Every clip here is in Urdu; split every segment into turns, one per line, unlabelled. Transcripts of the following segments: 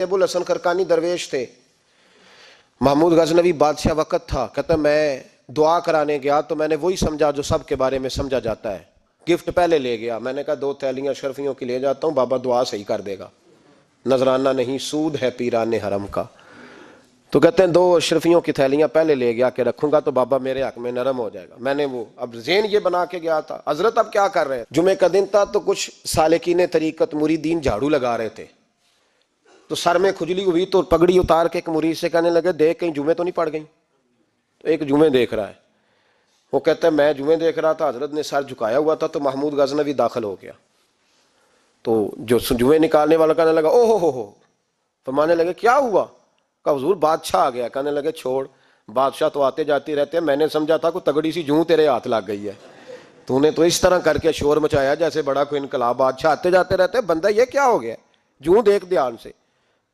ابو الحسن خرقانی درویش تھے، محمود غزنوی بادشاہ وقت تھا، کہتا میں دعا کرانے گیا تو میں نے وہی سمجھا جو سب کے بارے میں سمجھا جاتا ہے، گفٹ پہلے لے گیا، میں نے کہا 2 تھیلیاں اشرفیوں کی لے جاتا ہوں، بابا دعا صحیح کر دے گا، نذرانہ نہیں سود ہے پیران حرم کا۔ تو کہتے ہیں 2 اشرفیوں کی تھیلیاں پہلے لے گیا کہ رکھوں گا تو بابا میرے حق میں نرم ہو جائے گا۔ میں نے وہ اب ذہن یہ بنا کے گیا تھا، حضرت اب کیا کر رہے ہیں، جمعے کا دن تھا تو کچھ سالکین طریقت مریدین جھاڑو لگا رہے تھے، تو سر میں کھجلی ہوئی تو پگڑی اتار کے ایک مرید سے کہنے لگے دیکھ کہیں جمعے تو نہیں پڑ گئی؟ تو ایک جمعے دیکھ رہا ہے، وہ کہتا ہے میں جمعے دیکھ رہا تھا، حضرت نے سر جھکایا ہوا تھا تو محمود غزنوی داخل ہو گیا، تو جو جمعے نکالنے والا کہنے لگا او ہو، فرمانے لگے کیا ہوا؟ کہا حضور بادشاہ آ گیا۔ کہنے لگے چھوڑ، بادشاہ تو آتے جاتے رہتے ہیں، میں نے سمجھا تھا کوئی تگڑی سی جوں تیرے ہاتھ لگ گئی ہے، تو نے تو اس طرح کر کے شور مچایا جیسے بڑا کوئی انقلاب، بادشاہ آتے جاتے رہتے ہیں، بندہ یہ کیا ہو گیا، جوں دیکھ دھیان سے۔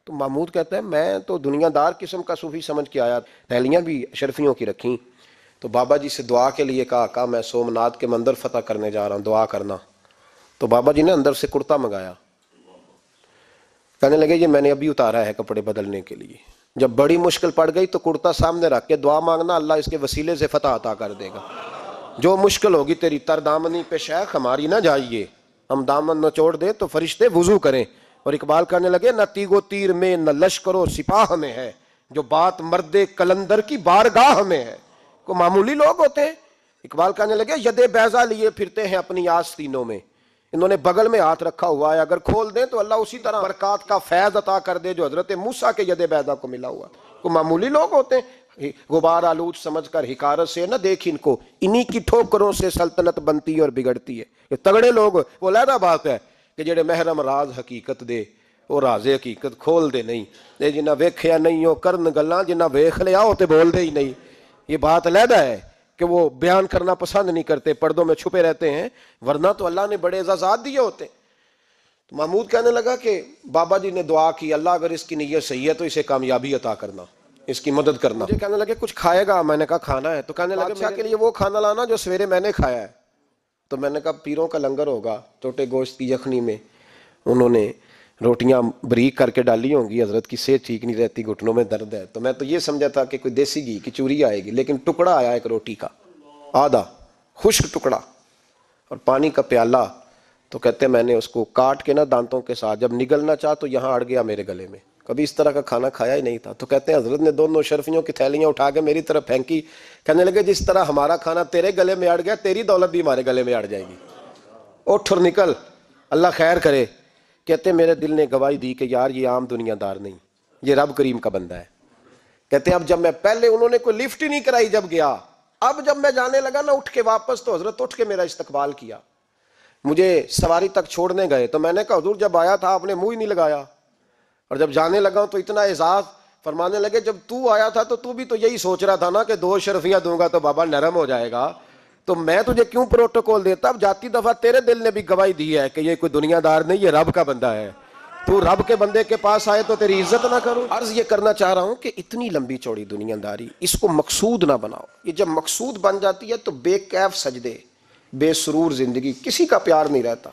تو محمود کہتا ہے میں تو دنیا دار قسم کا صوفی سمجھ کے آیا، تھیلیاں بھی اشرفیوں کی رکھیں، تو بابا جی سے دعا کے لیے کہا میں سومناتھ کے مندر فتح کرنے جا رہا ہوں، دعا کرنا۔ تو بابا جی نے اندر سے کرتا منگایا، کہنے لگے یہ میں نے ابھی اتارا ہے کپڑے بدلنے کے لیے، جب بڑی مشکل پڑ گئی تو کرتا سامنے رکھ کے دعا مانگنا، اللہ اس کے وسیلے سے فتح عطا کر دے گا۔ جو مشکل ہوگی تیری تر دامنی پہ شیخ ہماری نہ جائیے، ہم دامن نہ چھوڑ دیں تو فرشتے وضو کریں۔ اور اقبال کہنے لگے نہ تیگ و تیر میں نہ لشکر و سپاہ میں ہے، جو بات مرد کلندر کی بارگاہ میں ہے۔ کو معمولی لوگ ہوتے ہیں، اقبال کہنے لگے ید بیضا لیے پھرتے ہیں اپنی آستینوں میں، انہوں نے بغل میں ہاتھ رکھا ہوا ہے، اگر کھول دیں تو اللہ اسی طرح برکات کا فیض عطا کر دے جو حضرت موسیٰ کے ید بیضا کو ملا ہوا۔ کو معمولی لوگ ہوتے ہیں، غبار آلود سمجھ کر حکارت سے نہ دیکھ ان کو، انہی کی ٹھوکروں سے سلطنت بنتی ہے اور بگڑتی ہے۔ یہ تگڑے لوگ وہ علیحدہ بات ہے کہ جڑے محرم راز حقیقت دے وہ راز حقیقت کھول دے نہیں، یہ جنہ ویکھیا نہیں ہو کرن گلاں، جنہ ویکھ لیا ہو تے بول دے ہی نہیں، یہ بات علیحدہ ہے کہ وہ بیان کرنا پسند نہیں کرتے، پردوں میں چھپے رہتے ہیں، ورنہ تو اللہ نے بڑے اعزازات دیے ہوتے ہیں۔ تو محمود کہنے لگا کہ بابا جی نے دعا کی اللہ اگر اس کی نیت صحیح ہے تو اسے کامیابی عطا کرنا، اس کی مدد کرنا۔ مجھے کہنے لگے کچھ کھائے گا؟ میں نے کہا کھانا ہے۔ تو کہنے لگے بادشاہ کے لیے وہ کھانا لانا جو سویرے میں نے کھایا ہے۔ تو میں نے کہا پیروں کا لنگر ہوگا، ٹوٹے گوشت کی یخنی میں انہوں نے روٹیاں بریک کر کے ڈالی ہوں گی، حضرت کی صحت ٹھیک نہیں رہتی، گھٹنوں میں درد ہے، تو میں تو یہ سمجھا تھا کہ کوئی دیسی گھی کی چوری آئے گی، لیکن ٹکڑا آیا ایک روٹی کا، آدھا خشک ٹکڑا اور پانی کا پیالہ۔ تو کہتے ہیں میں نے اس کو کاٹ کے نا دانتوں کے ساتھ جب نگلنا چاہ تو یہاں اڑ گیا میرے گلے میں، کبھی اس طرح کا کھانا کھایا ہی نہیں تھا۔ تو کہتے ہیں حضرت نے دونوں اشرفیوں کی تھیلیاں اٹھا کے میری طرف پھینکی، کہنے لگے جس طرح ہمارا کھانا تیرے گلے میں اڑ گیا تیری دولت بھی ہمارے گلے میں اڑ جائے گی، اٹھ اور نکل، اللہ خیر کرے۔ کہتے ہیں میرے دل نے گواہی دی کہ یار یہ عام دنیا دار نہیں، یہ رب کریم کا بندہ ہے۔ کہتے ہیں اب جب میں پہلے انہوں نے کوئی لفٹ ہی نہیں کرائی جب گیا، اب جب میں جانے لگا نا اٹھ کے واپس تو حضرت اٹھ کے میرا استقبال کیا، مجھے سواری تک چھوڑنے گئے تو میں نے کہا حضور جب آیا تھا آپ نے منہ ہی نہیں لگایا، اور جب جانے لگا تو اتنا اعزاز۔ فرمانے لگے جب تو آیا تھا تو بھی تو یہی سوچ رہا تھا نا کہ 2 اشرفیاں دوں گا تو بابا نرم ہو جائے گا، تو میں تجھے کیوں پروٹوکول دیتا؟ اب جاتی دفعہ تیرے دل نے بھی گواہی دی ہے کہ یہ کوئی دنیا دار نہیں، یہ رب کا بندہ ہے، تو رب کے بندے کے پاس آئے تو تیری عزت نہ کروں۔ عرض یہ کرنا چاہ رہا ہوں کہ اتنی لمبی چوڑی دنیا داری اس کو مقصود نہ بناؤ، یہ جب مقصود بن جاتی ہے تو بے کیف سجدے، بے سرور زندگی، کسی کا پیار نہیں رہتا۔